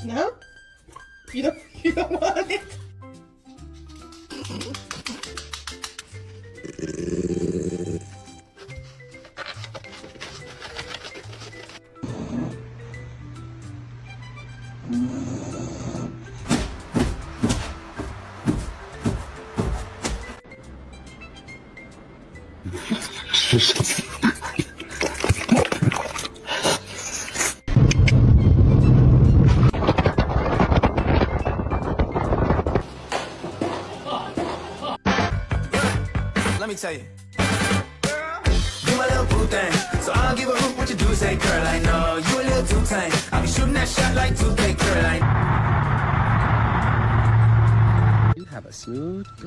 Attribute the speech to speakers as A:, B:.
A: No? You don't want it?
B: Let me tell you. You a little boo thing, so I don't give a hoot what you do. Say, girl, I know you a little too tame. I be shooting that shot like 2K, girl, I
C: You have a smooth